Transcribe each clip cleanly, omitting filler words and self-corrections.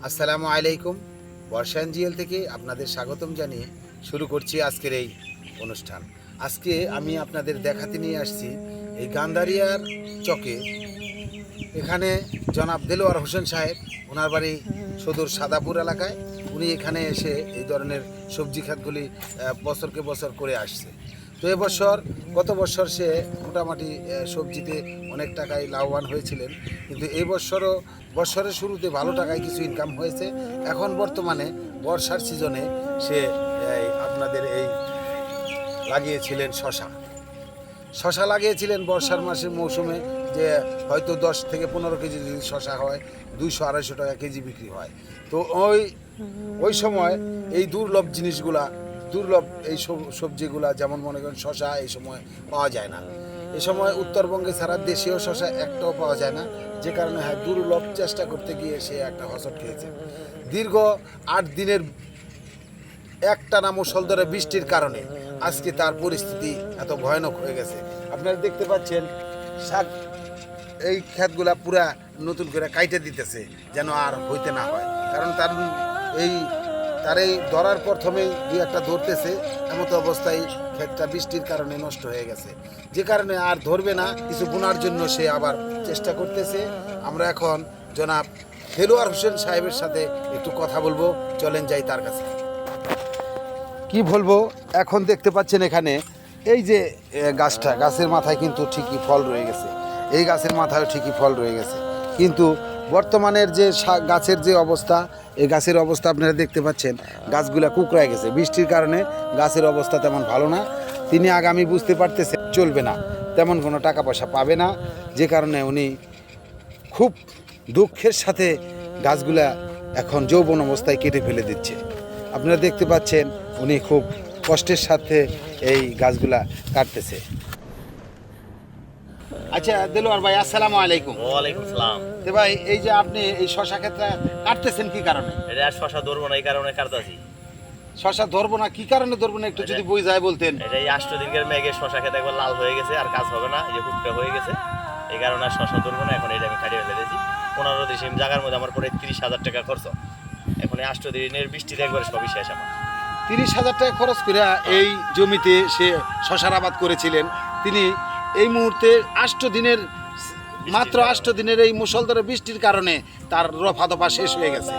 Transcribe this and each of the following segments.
আসসালামু আলাইকুম। বর্ষা জিএল থেকে আপনাদের স্বাগতম জানিয়ে শুরু করছি আজকের এই অনুষ্ঠান। আজকে আমি আপনাদের দেখাতে নিয়ে আসছি এই গান্ধারিয়ার চকে। এখানে জনাব দেলোয়ার হোসেন সাহেব, ওনার বাড়ি সদর সাদাপুর এলাকায়। উনি এখানে এসে এই ধরনের সবজি খাতগুলি বছরকে বছর করে আসছে। তো এবছর গত বছর সে মোটামুটি সবজিতে অনেক টাকায় লাভবান হয়েছিলেন, কিন্তু এই বছরও বছরের শুরুতে ভালো টাকায় কিছু ইনকাম হয়েছে। এখন বর্তমানে বর্ষার সিজনে সে আপনাদের এই লাগিয়েছিলেন শশা লাগিয়েছিলেন বর্ষার মাসের মৌসুমে, যে হয়তো 10 থেকে 15 কেজি যদি শশা হয় 200-250 টাকা কেজি বিক্রি হয়। তো ওই সময় এই দুর্লভ জিনিসগুলা, দুর্লভ এই সবজিগুলা, যেমন মনে করেন শশা এই সময় পাওয়া যায় না। এই সময় উত্তরবঙ্গে ছাড়া দেশীয় শশা একটাও পাওয়া যায় না, যে কারণে দুর্লভ চেষ্টা করতে গিয়ে সে একটা হোঁচট খেয়েছে। দীর্ঘ 8 দিনের একটানা মুষলধারে বৃষ্টির কারণে আজকে তার পরিস্থিতি এত ভয়ানক হয়ে গেছে। আপনারা দেখতে পাচ্ছেন শাক, এই ক্ষেতগুলা পুরা নতুন করে কাইটে দিতেছে যেন আর হইতে না হয়, কারণ তার এই ধরার প্রথমেই দুই একটা ধরতেছে, এমতো অবস্থায় ক্ষেতটা বৃষ্টির কারণে নষ্ট হয়ে গেছে, যে কারণে আর ধরবে না। কিছু বোনার জন্য সে আবার চেষ্টা করতেছে। আমরা এখন জনাব দেলোয়ার হোসেন সাহেবের সাথে একটু কথা বলবো, চলেন যাই তার কাছে। কি বলবো, এখন দেখতে পাচ্ছেন এখানে এই যে গাছের মাথায় কিন্তু ঠিকই ফল রয়ে গেছে, এই গাছের মাথায় ঠিকই ফল রয়ে গেছে, কিন্তু বর্তমানের যে গাছের যে অবস্থা, এই গাছের অবস্থা আপনারা দেখতে পাচ্ছেন, গাছগুলা কুকড়ায় গেছে। বৃষ্টির কারণে গাছের অবস্থা তেমন ভালো না। তিনি আগামী বুঝতে পারতেছে চলবে না, তেমন কোনো টাকা পয়সা পাবে না, যে কারণে উনি খুব দুঃখের সাথে গাছগুলা এখন যৌবন অবস্থায় কেটে ফেলে দিচ্ছে। আপনারা দেখতে পাচ্ছেন উনি খুব কষ্টের সাথে এই গাছগুলা কাটতেছে। আচ্ছা দেলোয়ার ভাই, আসসালামু আলাইকুম। ওয়ালাইকুম সালাম। তো ভাই, এই যে আপনি এই শশা ক্ষেত্রে কাটতেছেন কি কারণে? এটা আর শশা ধরবো না, এই কারণে কাটতাছি। শশা ধরবো না, কি কারণে ধরবো না একটু যদি বুঝায় বলতেন। এটা এই 8 দিনের মেঘে শশা খেতে একবার লাল হয়ে গেছে, আর কাজ হবে না, এই যে কুকটা হয়ে গেছে, এই কারণে আর শশা ধরবো না। এখন এটা আমি কাটিয়ে ফেলে দিয়েছি। 15 দিন জায়গার মধ্যে আমার পরে 30,000 টাকা খরচ। এখন এই 8 দিনের বৃষ্টিতে একবার সবই শেষ আমার। 30,000 টাকা খরচ করে এই জমিতে সে শশার আবাদ করেছিলেন। তিনি এই মুহূর্তে 8 দিনের, মাত্র 8 দিনের এই মুষলধারে বৃষ্টির কারণে তার রফা দফা শেষ হয়ে গেছে।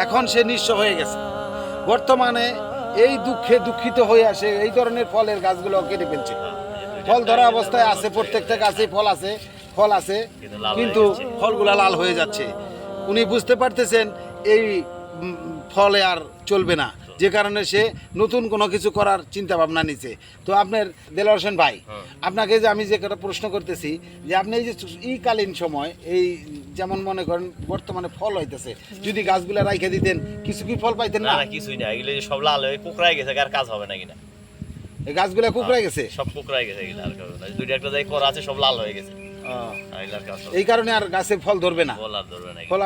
এখন সে নিঃস্ব হয়ে গেছে। বর্তমানে এই দুঃখে দুঃখিত হয়ে আসে এই ধরনের ফলের গাছগুলো কেটে ফেলছে। ফল ধরা অবস্থায় আছে, প্রত্যেকটা গাছেই ফল আছে, কিন্তু ফলগুলা লাল হয়ে যাচ্ছে। উনি বুঝতে পারতেছেন এই ফলে আর চলবে না, যে কারণে সে নতুন কোনো কিছু করার চিন্তা ভাবনা নিচ্ছে। তো আপনার দেলোয়ার হোসেন ভাই, আপনাকে যে আমি যে একটা প্রশ্ন করতেছি, যে আপনি এই যে কালীন সময় এই যেমন মনে করেন বর্তমানে ফল হইতেছে, যদি গাছগুলা রাইখে দিতেন কিছু কি ফল পাইতেন না? না, কিছুই না, এগুলো সব লাল হয়ে কুকড়ায় গেছে, আর কাজ হবে না কিনা। এই গাছগুলা কুকড়ায় গেছে, সব কুকড়ায় গেছে, এগুলো আর কাজ হবে না। দুইটা একটা জায়গায় করা আছে, সব লাল হয়ে গেছে। এই কারণে আর গাছে ফল ধরবে না, ফল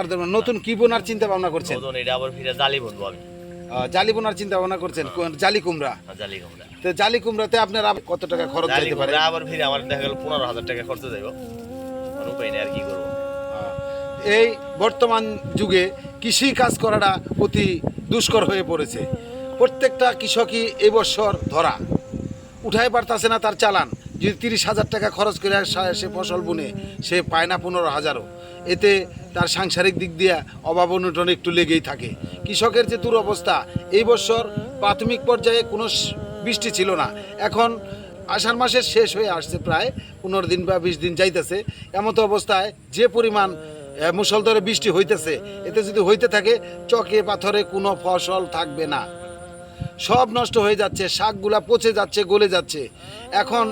আর ধরবে না। নতুন কি বোনার চিন্তা ভাবনা করছেন? এটা আবার ফিরে জালি বুনবো আমি। জালি বোনার চিন্তা ভাবনা করছেন, জালি কুমড়া। জালি কুমড়া, তো জালি কুমড়াতে আপনার কত টাকা খরচ যেতে পারে? আবার ফিরে আমার দেখা গেল 15,000 টাকা খরচ যাইব, আর উপায় নেই, আর কি করবো। এই বর্তমান যুগে কৃষি কাজ করাটা অতি দুষ্কর হয়ে পড়েছে। প্রত্যেকটা কৃষকই এবছর ধরা উঠাই পারতেছে না তার চালান। যদি 30,000 টাকা খরচ করে সে ফসল বুনে, সে পায় না 15,000ও। এতে তার সাংসারিক দিক দিয়ে অভাব অনটন একটু লেগেই থাকে। কৃষকের যে দুরবস্থা, এই বছর প্রাথমিক পর্যায়ে কোনো বৃষ্টি ছিল না। এখন আষাঢ় মাসের শেষ হয়ে আসছে, প্রায় 15 দিন বা 20 দিন যাইতেছে। এমতো অবস্থায় যে পরিমাণ মুষলধারে বৃষ্টি হইতেছে, এতে যদি হইতে থাকে, চকে পাথরে কোনো ফসল থাকবে না, সব নষ্ট হয়ে যাচ্ছে। শাকগুলা পচে যাচ্ছে, গলে যাচ্ছে। এখন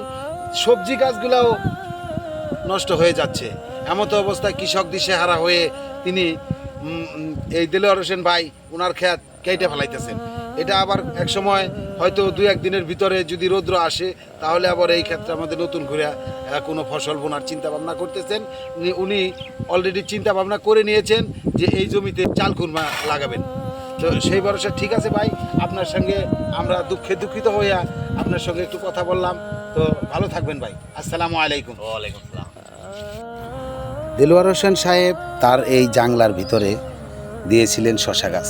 সবজি গাছগুলাও নষ্ট হয়ে যাচ্ছে। এমতো অবস্থায় কৃষক দিশেহারা হয়ে তিনি এই দেলোয়ার হোসেন ভাই ওনার ক্ষেত কেটে ফেলাইতেছেন। এটা আবার এক সময় হয়তো 2-1 দিনের ভিতরে যদি রৌদ্র আসে, তাহলে আবার এই ক্ষেত্রে আমাদের নতুন করে কোনো ফসল বোনার চিন্তা ভাবনা করতেছেন। উনি অলরেডি চিন্তা ভাবনা করে নিয়েছেন যে এই জমিতে চাল কুরমা লাগাবেন। তো সেই ভরসা ঠিক আছে ভাই, আপনার সঙ্গে আমরা দুঃখিত হইয়া আপনার সঙ্গে একটু কথা বললাম। তো ভালো থাকবেন ভাই, আসসালামু আলাইকুম। ওয়ালাইকুম সালাম। দেলোয়ার হোসেন সাহেব তার এই জাংলার ভিতরে দিয়েছিলেন শশা গাছ।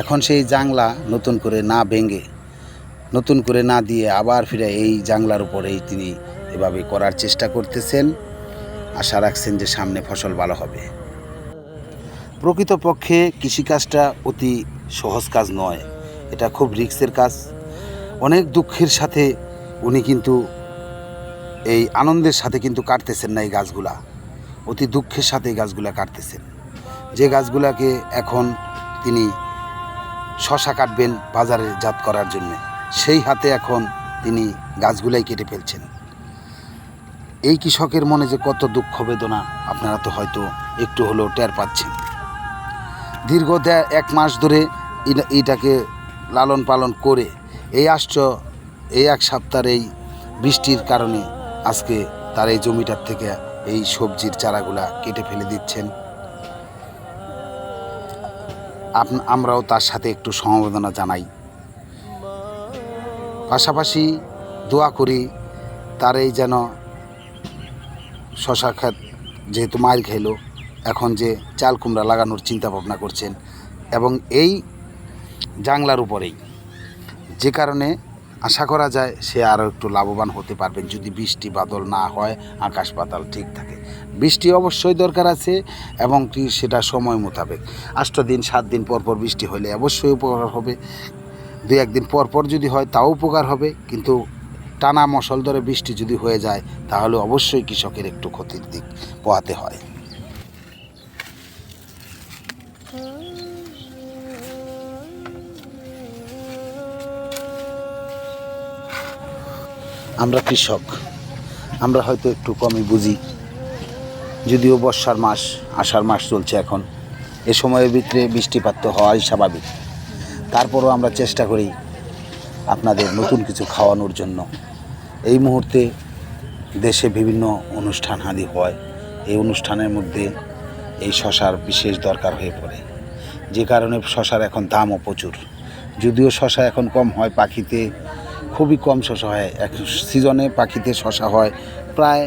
এখন সেই জাংলা নতুন করে না ভেঙে, নতুন করে না দিয়ে আবার ফিরে এই জাংলার উপরেই তিনি এভাবে করার চেষ্টা করতেছেন। আশা রাখছেন যে সামনে ফসল ভালো হবে। প্রকৃতপক্ষে কৃষিকাজটা অতি সহজ কাজ নয়, এটা খুব রিস্কের কাজ। অনেক দুঃখের সাথে উনি কিন্তু এই আনন্দের সাথে কিন্তু কাটতেছেন না এই গাছগুলা, অতি দুঃখের সাথে এই গাছগুলা কাটতেছেন। যে গাছগুলাকে এখন তিনি শশা কাটবেন বাজারে জাত করার জন্য, সেই হাতে এখন তিনি গাছগুলাই কেটে ফেলছেন। এই কৃষকের মনে যে কত দুঃখ বেদনা আপনারা তো হয়তো একটু হলেও টের পাচ্ছেন। দীর্ঘ 1 মাস ধরে এইটাকে লালন পালন করে এই এই 1 সপ্তাহের এই বৃষ্টির কারণে আজকে তার এই জমিটার থেকে এই সবজির চারাগুলা কেটে ফেলে দিচ্ছেন। আমরাও তার সাথে একটু সমবেদনা জানাই, পাশাপাশি দোয়া করি তার এই যেন শশা ক্ষেত যেহেতু মার খেলো, এখন যে চাল কুমড়া লাগানোর চিন্তা ভাবনা করছেন এবং এই জাংলার উপরেই, যে কারণে আশা করা যায় সে আরও একটু লাভবান হতে পারবেন যদি বৃষ্টি বাদল না হয়, আকাশ পাতাল ঠিক থাকে। বৃষ্টি অবশ্যই দরকার আছে এবং কি সেটা সময় মোতাবেক। 8 দিন 7 দিন পর পর বৃষ্টি হলে অবশ্যই উপকার হবে, 2-1 দিন পর পর যদি হয় তাও উপকার হবে, কিন্তু টানা মশলধরে বৃষ্টি যদি হয়ে যায় তাহলে অবশ্যই কৃষকের একটু ক্ষতির দিক পোহাতে হয়। আমরা কৃষক, আমরা হয়তো একটু কমই বুঝি, যদিও বর্ষার মাস, আষাঢ় মাস চলছে এখন, এ সময়ের ভিতরে বৃষ্টিপাত তো হওয়াই স্বাভাবিক। তারপরও আমরা চেষ্টা করি আপনাদের নতুন কিছু খাওয়ানোর জন্য। এই মুহূর্তে দেশে বিভিন্ন অনুষ্ঠান আদি হয়, এই অনুষ্ঠানের মধ্যে এই শশার বিশেষ দরকার হয়ে পড়ে, যে কারণে শশার এখন দামও প্রচুর। যদিও শশা এখন কম হয়, পাখিতে খুবই কম শশা হয়। এক সিজনে পাখিতে শশা হয় প্রায়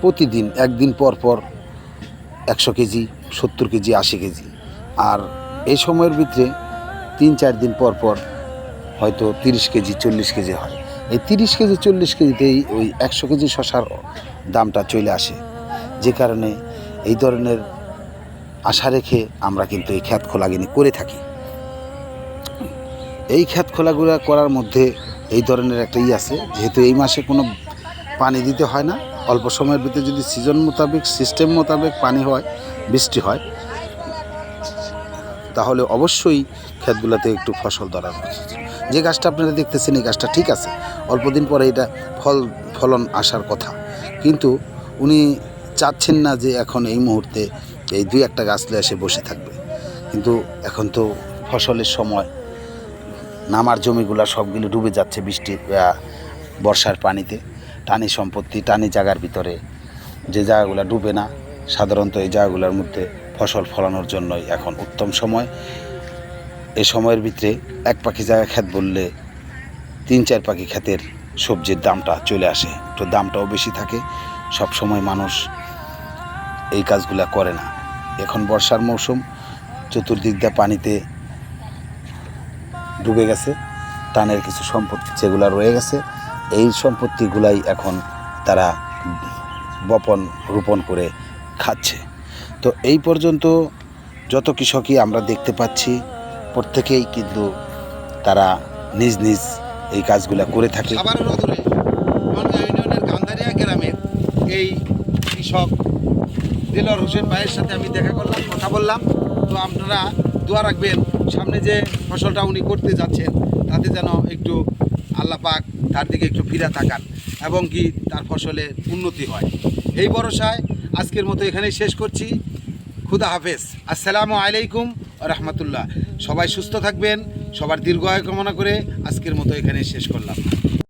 প্রতিদিন, একদিন পর পর 100 কেজি, 70 কেজি, 80 কেজি। আর এই সময়ের ভিতরে 3-4 দিন পর পর হয়তো 30 কেজি, 40 কেজি হয়। এই 30 কেজি 40 কেজিতেই ওই 100 কেজি শশার দামটা চলে আসে, যে কারণে এই ধরনের আশা রেখে আমরা কিন্তু এই ক্ষেত খোলাগিনি করে থাকি। এই ক্ষেত খোলাগুলা করার মধ্যে এই ধরনের একটা আছে, যেহেতু এই মাসে কোনো পানি দিতে হয় না, অল্প সময়ের ভিতরে যদি সিজন মোতাবেক, সিস্টেম মোতাবেক পানি হয়, বৃষ্টি হয়, তাহলে অবশ্যই ক্ষেতগুলোতে একটু ফসল ধরা উচিত। যে গাছটা আপনারা দেখতেছেন এই গাছটা ঠিক আছে, অল্প দিন পরে এটা ফলন আসার কথা, কিন্তু উনি চাচ্ছেন না যে এখন এই মুহূর্তে এই 2-1টা গাছ এসে বসে থাকবে। কিন্তু এখন তো ফসলের সময়, নামার জমিগুলো সবগুলো ডুবে যাচ্ছে বৃষ্টির বর্ষার পানিতে। টানি সম্পত্তি, টানি জায়গার ভিতরে যে জায়গাগুলো ডুবে না, সাধারণত এই জায়গাগুলোর মধ্যে ফসল ফলানোর জন্যই এখন উত্তম সময়। এই সময়ের ভিতরে 1 পাখি জায়গা ক্ষেত বললে 3-4 পাখি ক্ষেতের সবজির দামটা চলে আসে, একটু দামটাও বেশি থাকে। সব সময় মানুষ এই কাজগুলা করে না। এখন বর্ষার মৌসুম, চতুর্দিক দিয়ে পানিতে ডুবে গেছে, টানের কিছু সম্পত্তি যেগুলো রয়ে গেছে, এই সম্পত্তিগুলাই এখন তারা রোপণ করে খাচ্ছে। তো এই পর্যন্ত যত কৃষকই আমরা দেখতে পাচ্ছি, প্রত্যেকেই কিন্তু তারা নিজ নিজ এই কাজগুলো করে থাকে। সাভারের অদূরে বনগাঁ ইউনিয়নের গান্ধারিয়া গ্রামের এই কৃষক দিলওয়ার হোসেন ভাইয়ের সাথে আমি দেখা করলাম, কথা বললাম। তো আপনারা দোয়া রাখবেন, সামনে যে ফসলটা উনি করতে যাচ্ছেন তাতে যেন একটু আল্লাহ পাক তার দিকে একটু ফিরে তাকান এবং কি তার ফসলের উন্নতি হয়। এই ভরসায় আজকের মতো এখানেই শেষ করছি। খুদা হাফেজ, আসসালামু আলাইকুম রহমতুল্লাহ। সবাই সুস্থ থাকবেন, সবার দীর্ঘায়ু কামনা করে আজকের মতো এখানেই শেষ করলাম।